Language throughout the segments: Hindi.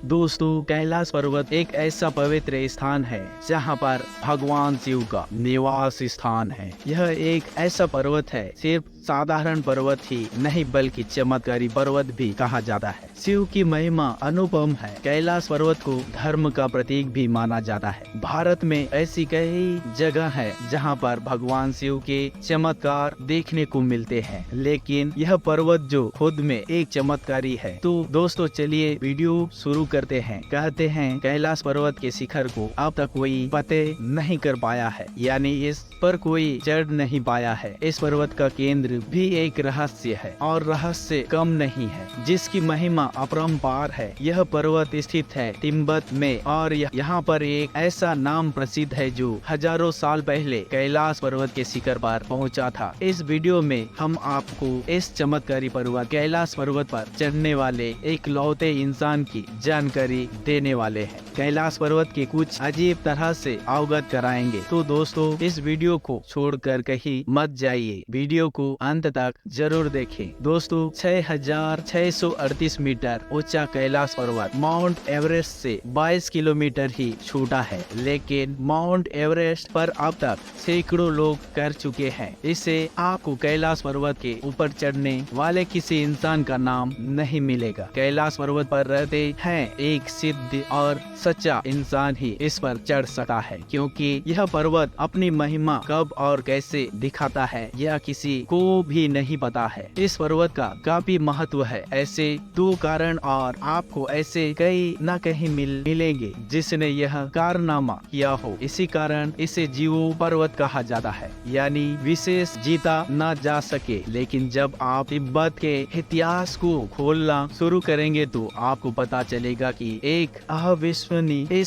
दोस्तों, कैलाश पर्वत एक ऐसा पवित्र स्थान है जहाँ पर भगवान शिव का निवास स्थान है। यह एक ऐसा पर्वत है, सिर्फ साधारण पर्वत ही नहीं बल्कि चमत्कारी पर्वत भी कहा जाता है। शिव की महिमा अनुपम है। कैलाश पर्वत को धर्म का प्रतीक भी माना जाता है। भारत में ऐसी कई जगह है जहाँ पर भगवान शिव के चमत्कार देखने को मिलते हैं, लेकिन यह पर्वत जो खुद में एक चमत्कारी है। तो दोस्तों, चलिए वीडियो शुरू करते हैं। कहते हैं कैलाश पर्वत के शिखर को अब तक कोई फतेह नहीं कर पाया है, यानी इस पर कोई चढ़ नहीं पाया है। इस पर्वत का केंद्र भी एक रहस्य है और रहस्य कम नहीं है, जिसकी महिमा अपरंपार है। यह पर्वत स्थित है तिब्बत में और यहाँ पर एक ऐसा नाम प्रसिद्ध है जो हजारों साल पहले कैलाश पर्वत के शिखर पर पहुँचा था। इस वीडियो में हम आपको इस चमत्कारी पर्वत कैलाश पर्वत पर चढ़ने वाले एक लौते इंसान की जानकारी देने वाले हैं। कैलाश पर्वत के कुछ अजीब तरह से अवगत कराएंगे। तो दोस्तों, इस वीडियो को छोड़कर कहीं मत जाइए, वीडियो को अंत तक जरूर देखें। दोस्तों, 6638 मीटर ऊंचा कैलाश पर्वत माउंट एवरेस्ट से 22 किलोमीटर ही छोटा है, लेकिन माउंट एवरेस्ट पर अब तक सैकड़ों लोग कर चुके हैं। इससे आपको कैलाश पर्वत के ऊपर चढ़ने वाले किसी इंसान का नाम नहीं मिलेगा। कैलाश पर्वत पर रहते हैं एक सिद्ध और सच्चा इंसान ही इस पर चढ़ सकता है, क्योंकि यह पर्वत अपनी महिमा कब और कैसे दिखाता है यह किसी को भी नहीं पता है। इस पर्वत का काफी महत्व है। ऐसे दो कारण और आपको ऐसे कई न कहीं मिलेंगे जिसने यह कारनामा किया हो। इसी कारण इसे जीवो पर्वत कहा जाता है, यानी विशेष जीता न जा सके। लेकिन जब आप तिब्बत के इतिहास को खोलना शुरू करेंगे तो आपको पता चलेगा कि एक अविश्वसनीय कई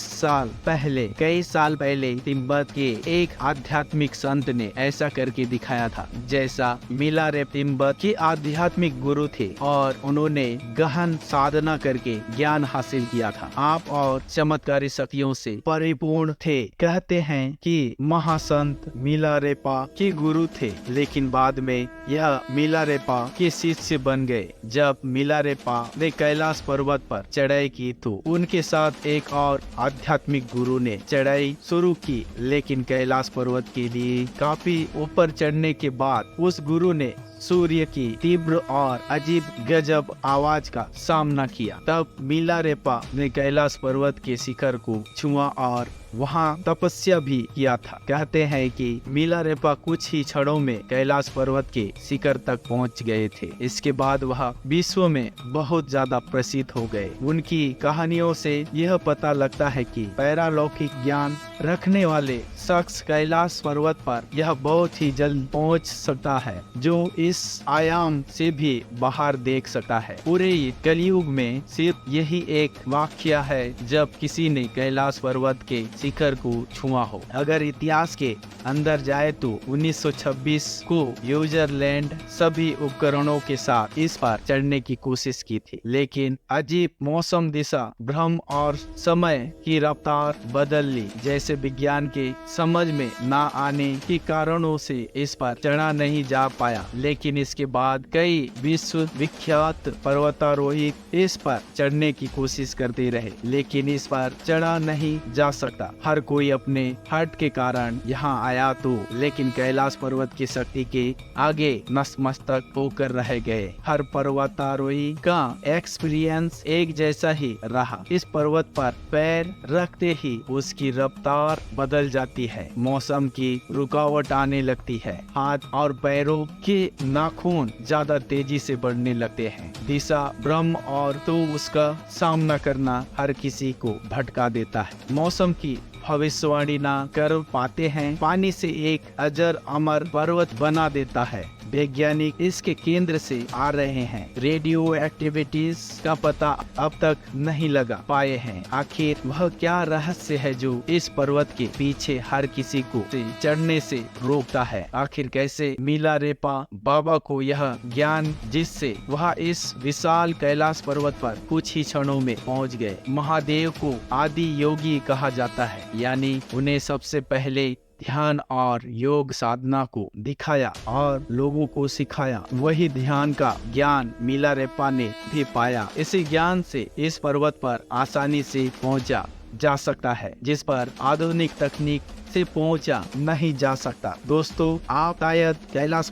साल पहले तिब्बत के एक आध्यात्मिक संत ने ऐसा करके दिखाया था। जैसा मिलारेपा तिब्बत के आध्यात्मिक गुरु थे और उन्होंने गहन साधना करके ज्ञान हासिल किया था। आप और चमत्कारी शक्तियों से परिपूर्ण थे। कहते हैं कि महासंत मिलारेपा के गुरु थे, लेकिन बाद में यह मिलारेपा के शिष्य बन गए। जब मिलारेपा ने कैलाश पर्वत पर चढ़ाई की तो उनके साथ एक और आध्यात्मिक गुरु ने चढ़ाई शुरू की, लेकिन कैलाश पर्वत के लिए काफी ऊपर चढ़ने के बाद उस गुरु ने सूर्य की तीव्र और अजीब गजब आवाज का सामना किया। तब मिलारेपा ने कैलाश पर्वत के शिखर को छुआ और वहां तपस्या भी किया था। कहते हैं कि मिलारेपा कुछ ही क्षणों में कैलाश पर्वत के शिखर तक पहुंच गए थे। इसके बाद वह विश्व में बहुत ज्यादा प्रसिद्ध हो गए। उनकी कहानियों से यह पता लगता है कि पैरालौकिक ज्ञान रखने वाले शख्स कैलाश पर्वत पर यह बहुत ही जल्द पहुंच सकता है, जो इस आयाम से भी बाहर देख सकता है। पूरे कलयुग में सिर्फ यही एक वाक्य है जब किसी ने कैलाश पर्वत के शिखर को छुआ हो। अगर इतिहास के अंदर जाए तो 1926 को यूजरलैंड सभी उपकरणों के साथ इस पर चढ़ने की कोशिश की थी, लेकिन अजीब मौसम, दिशा भ्रम और समय की रफ्तार बदल ली जैसे विज्ञान के समझ में ना आने के कारणों से इस पर चढ़ा नहीं जा पाया। लेकिन इसके बाद कई विश्व विख्यात पर्वतारोही इस पर चढ़ने की कोशिश करते रहे, लेकिन इस पर चढ़ा नहीं जा सकता। हर कोई अपने हट के कारण यहाँ आया तो, लेकिन कैलाश पर्वत की शक्ति के आगे नतमस्तक होकर रह गए। हर पर्वतारोही का एक्सपीरियंस एक जैसा ही रहा। इस पर्वत पर पैर रखते ही उसकी रफ्तार बदल जाती है, मौसम की रुकावट आने लगती है, हाथ और पैरों के नाखून ज्यादा तेजी से बढ़ने लगते हैं, दिशा भ्रम और तो उसका सामना करना हर किसी को भटका देता है। मौसम की भविष्यवाणी ना कर पाते हैं, पानी से एक अजर अमर पर्वत बना देता है। वैज्ञानिक इसके केंद्र से आ रहे हैं रेडियो एक्टिविटीज का पता अब तक नहीं लगा पाए हैं। आखिर वह क्या रहस्य है जो इस पर्वत के पीछे हर किसी को चढ़ने से रोकता है? आखिर कैसे मिलारेपा बाबा को यह ज्ञान जिससे वह इस विशाल कैलाश पर्वत पर कुछ ही क्षणों में पहुंच गए? महादेव को आदि योगी कहा जाता है, यानी उन्हें सबसे पहले ध्यान और योग साधना को दिखाया और लोगों को सिखाया, वही ध्यान का ज्ञान मिलारेप्पा ने भी पाया। इसी ज्ञान से इस पर्वत पर आसानी से पहुंचा जा सकता है, जिस पर आधुनिक तकनीक से पहुंचा नहीं जा सकता। दोस्तों, आप शायद कैलाश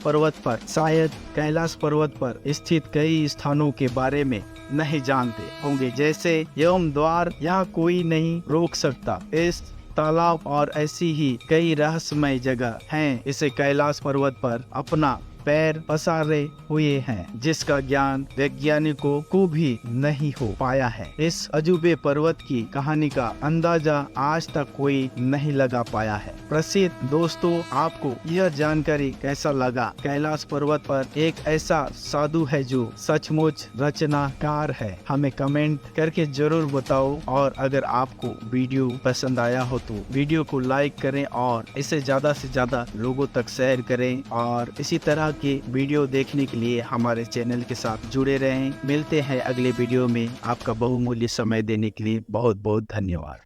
पर्वत पर स्थित कई स्थानों के बारे में नहीं जानते होंगे, जैसे यम द्वार, यहाँ कोई नहीं रोक सकता, इस तालाब और ऐसी ही कई रहस्यमय जगह हैं। इसे कैलाश पर्वत पर अपना पैर पसारे हुए हैं, जिसका ज्ञान वैज्ञानिकों को भी नहीं हो पाया है। इस अजूबे पर्वत की कहानी का अंदाजा आज तक कोई नहीं लगा पाया है। प्रसिद्ध दोस्तों, आपको यह जानकारी कैसा लगा? कैलाश पर्वत पर एक ऐसा साधु है जो सचमुच रचनाकार है। हमें कमेंट करके जरूर बताओ, और अगर आपको वीडियो पसंद आया हो तो वीडियो को लाइक करें और इसे ज्यादा से ज्यादा लोगों तक शेयर करें, और इसी तरह के वीडियो देखने के लिए हमारे चैनल के साथ जुड़े रहें। मिलते हैं अगले वीडियो में। आपका बहुमूल्य समय देने के लिए बहुत बहुत धन्यवाद।